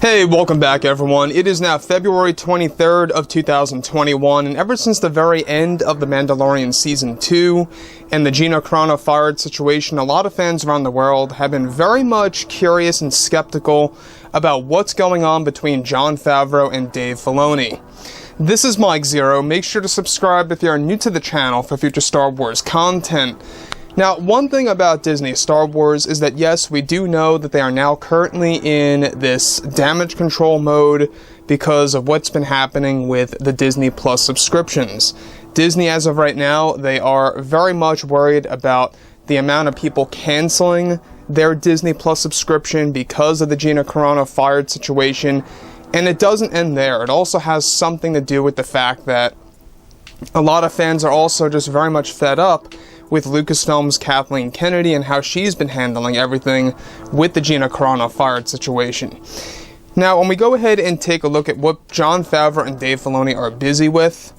Hey, welcome back everyone. It is now February 23rd of 2021, and ever since the very end of The Mandalorian Season 2 and the Gina Carano fired situation, a lot of fans around the world have been very much curious and skeptical about what's going on between Jon Favreau and Dave Filoni. This is Mike Zero. Make sure to subscribe if you are new to the channel for future Star Wars content. Now, one thing about Disney Star Wars is that yes, we do know that they are now currently in this damage control mode because of what's been happening with the Disney Plus subscriptions. Disney, as of right now, they are very much worried about the amount of people canceling their Disney Plus subscription because of the Gina Carano fired situation. And it doesn't end there. It also has something to do with the fact that a lot of fans are also just very much fed up with Lucasfilm's Kathleen Kennedy and how she's been handling everything with the Gina Carano fired situation. Now, when we go ahead and take a look at what Jon Favreau and Dave Filoni are busy with,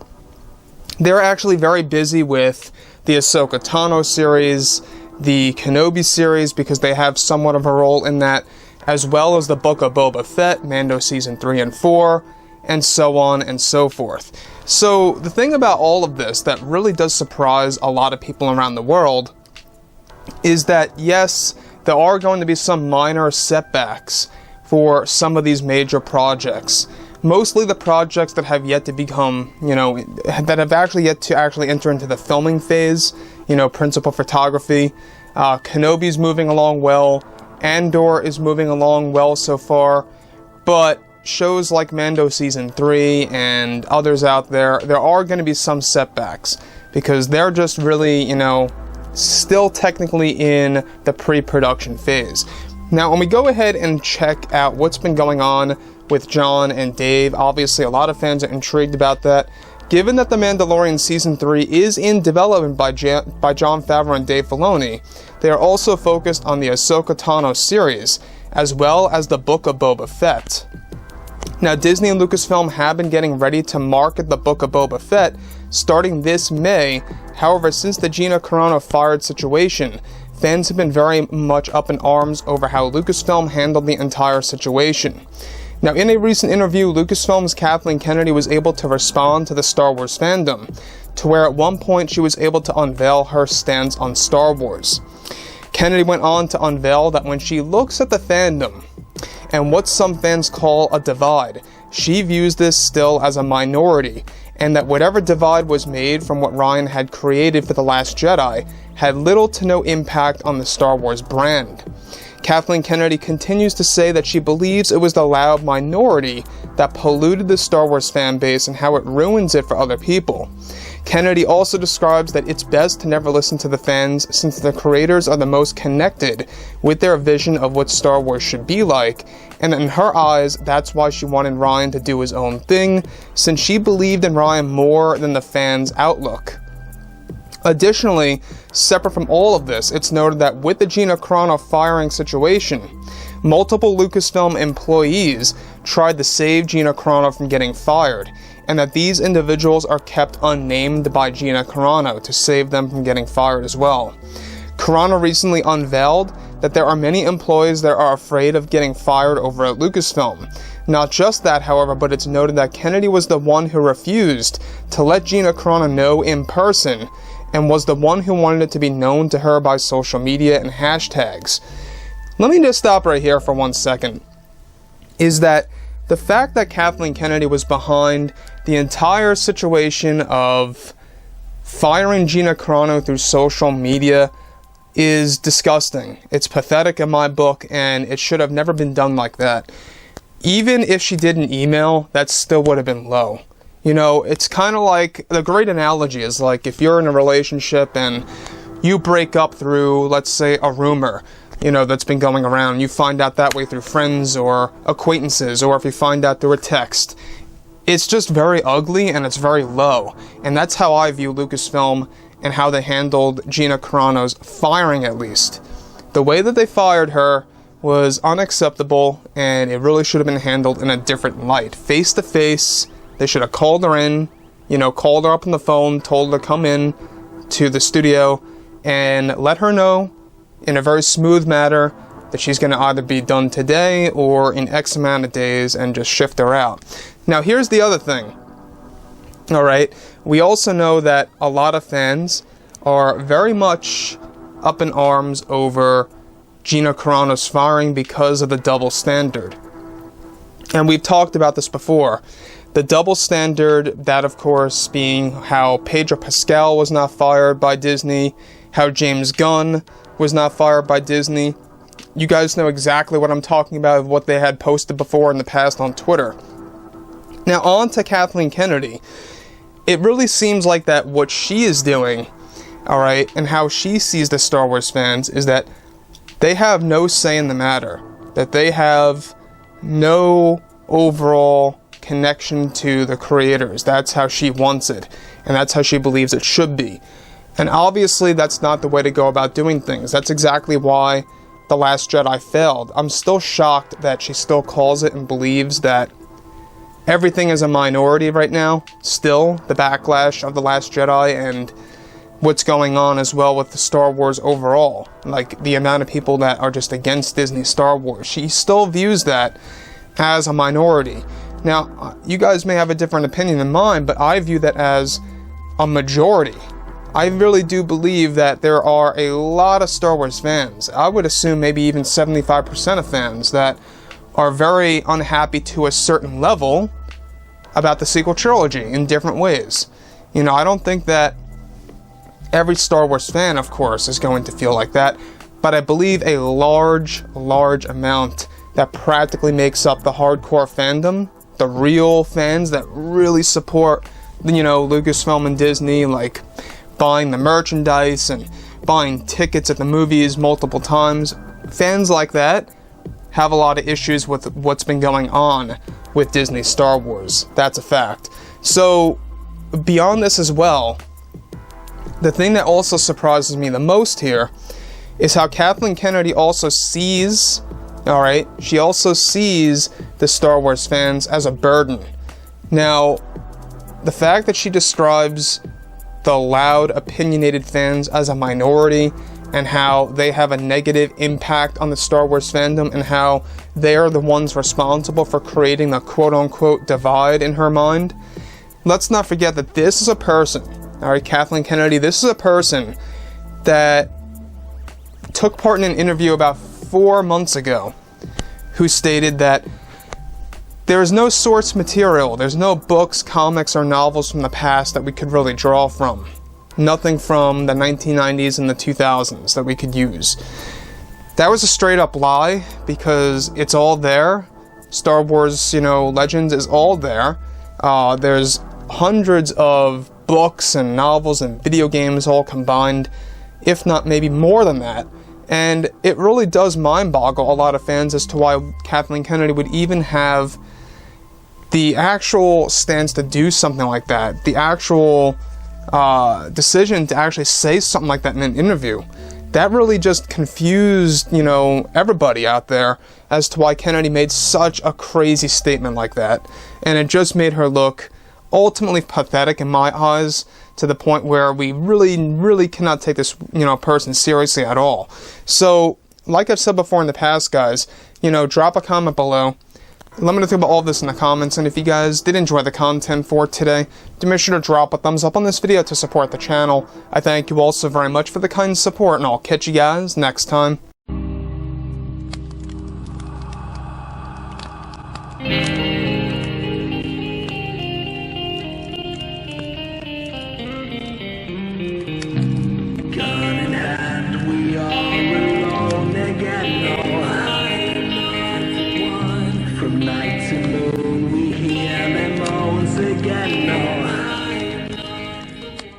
they're actually very busy with the Ahsoka Tano series, the Kenobi series, because they have somewhat of a role in that, as well as the Book of Boba Fett, Mando Season 3 and 4, and so on and so forth. So the thing about all of this that really does surprise a lot of people around the world is that yes, there are going to be some minor setbacks for some of these major projects. Mostly the projects that have yet to become, that have actually yet to enter into the filming phase, principal photography. Kenobi's moving along well. Andor is moving along well so far. But shows like Mando Season 3 and others out there, there are going to be some setbacks because they're just really, still technically in the pre-production phase. Now, when we go ahead and check out what's been going on with Jon and Dave, obviously a lot of fans are intrigued about that. Given that The Mandalorian Season 3 is in development by Jon Favreau and Dave Filoni, they are also focused on the Ahsoka Tano series, as well as the Book of Boba Fett. Now, Disney and Lucasfilm have been getting ready to market the Book of Boba Fett starting this May. However, since the Gina Carano fired situation, fans have been very much up in arms over how Lucasfilm handled the entire situation. Now, in a recent interview, Lucasfilm's Kathleen Kennedy was able to respond to the Star Wars fandom, to where at one point she was able to unveil her stance on Star Wars. Kennedy went on to unveil that when she looks at the fandom, and what some fans call a divide, she views this still as a minority, and that whatever divide was made from what Ryan had created for The Last Jedi had little to no impact on the Star Wars brand. Kathleen Kennedy continues to say that she believes it was the loud minority that polluted the Star Wars fan base and how it ruins it for other people. Kennedy also describes that it's best to never listen to the fans since the creators are the most connected with their vision of what Star Wars should be like, and in her eyes, that's why she wanted Ryan to do his own thing, since she believed in Ryan more than the fans' outlook. Additionally, separate from all of this, it's noted that with the Gina Carano firing situation, multiple Lucasfilm employees tried to save Gina Carano from getting fired, and that these individuals are kept unnamed by Gina Carano to save them from getting fired as well. Carano recently unveiled that there are many employees that are afraid of getting fired over at Lucasfilm. Not just that, however, but it's noted that Kennedy was the one who refused to let Gina Carano know in person, and was the one who wanted it to be known to her by social media and hashtags. Let me just stop right here for 1 second. Is that the fact that Kathleen Kennedy was behind the entire situation of firing Gina Carano through social media is disgusting. It's pathetic in my book, and it should have never been done like that. Even if she did an email, that still would have been low. It's kind of like, the great analogy is like if you're in a relationship and you break up through, let's say, a rumor, that's been going around. You find out that way through friends or acquaintances, or if you find out through a text. It's just very ugly and it's very low. And that's how I view Lucasfilm and how they handled Gina Carano's firing, at least. The way that they fired her was unacceptable, and it really should have been handled in a different light. Face to face, they should have called her in, called her up on the phone, told her to come in to the studio, and let her know in a very smooth manner that she's going to either be done today or in X amount of days and just shift her out. Now, here's the other thing. All right, we also know that a lot of fans are very much up in arms over Gina Carano's firing because of the double standard. And we've talked about this before. The double standard, that of course being how Pedro Pascal was not fired by Disney, how James Gunn was not fired by Disney. You guys know exactly what I'm talking about, what they had posted before in the past on Twitter. Now on to Kathleen Kennedy. It really seems like that what she is doing, alright, and how she sees the Star Wars fans is that they have no say in the matter. That they have no overall connection to the creators. That's how she wants it, and that's how she believes it should be. And obviously that's not the way to go about doing things. That's exactly why The Last Jedi failed. I'm still shocked that she still calls it and believes that everything is a minority right now. Still, the backlash of The Last Jedi and what's going on as well with the Star Wars overall. Like, the amount of people that are just against Disney Star Wars. She still views that as a minority. Now, you guys may have a different opinion than mine, but I view that as a majority. I really do believe that there are a lot of Star Wars fans. I would assume maybe even 75% of fans that are very unhappy to a certain level about the sequel trilogy in different ways. You know, I don't think that every Star Wars fan, of course, is going to feel like that, but I believe a large amount that practically makes up the hardcore fandom, the real fans that really support, you know, Lucasfilm and Disney, like buying the merchandise and buying tickets at the movies multiple times. Fans like that have a lot of issues with what's been going on with Disney Star Wars. That's a fact. So, beyond this as well, the thing that also surprises me the most here is how Kathleen Kennedy also sees, alright, she also sees the Star Wars fans as a burden. Now, the fact that she describes the loud, opinionated fans as a minority and how they have a negative impact on the Star Wars fandom and how they are the ones responsible for creating the quote-unquote divide in her mind. Let's not forget that this is a person, alright, Kathleen Kennedy, this is a person that took part in an interview about 4 months ago who stated that there is no source material, there's no books, comics, or novels from the past that we could really draw from. Nothing from the 1990s and the 2000s that we could use. That was a straight up lie, because it's all there. Star Wars, you know, Legends is all there. There's hundreds of books and novels and video games all combined, if not maybe more than that. And it really does mind boggle a lot of fans as to why Kathleen Kennedy would even have the actual stance to do something like that. The actual decision to actually say something like that in an interview. That really just confused, you know, everybody out there as to why Kennedy made such a crazy statement like that. And it just made her look ultimately pathetic in my eyes, to the point where we really cannot take this, you know, person seriously at all. So, like I've said before in the past, guys, you know, drop a comment below. Let me know about all of this in the comments, and if you guys did enjoy the content for today, do make sure to drop a thumbs up on this video to support the channel. I thank you all so very much for the kind support, and I'll catch you guys next time. Gun in hand, we are alone again. No, I'm not the one from night to morning.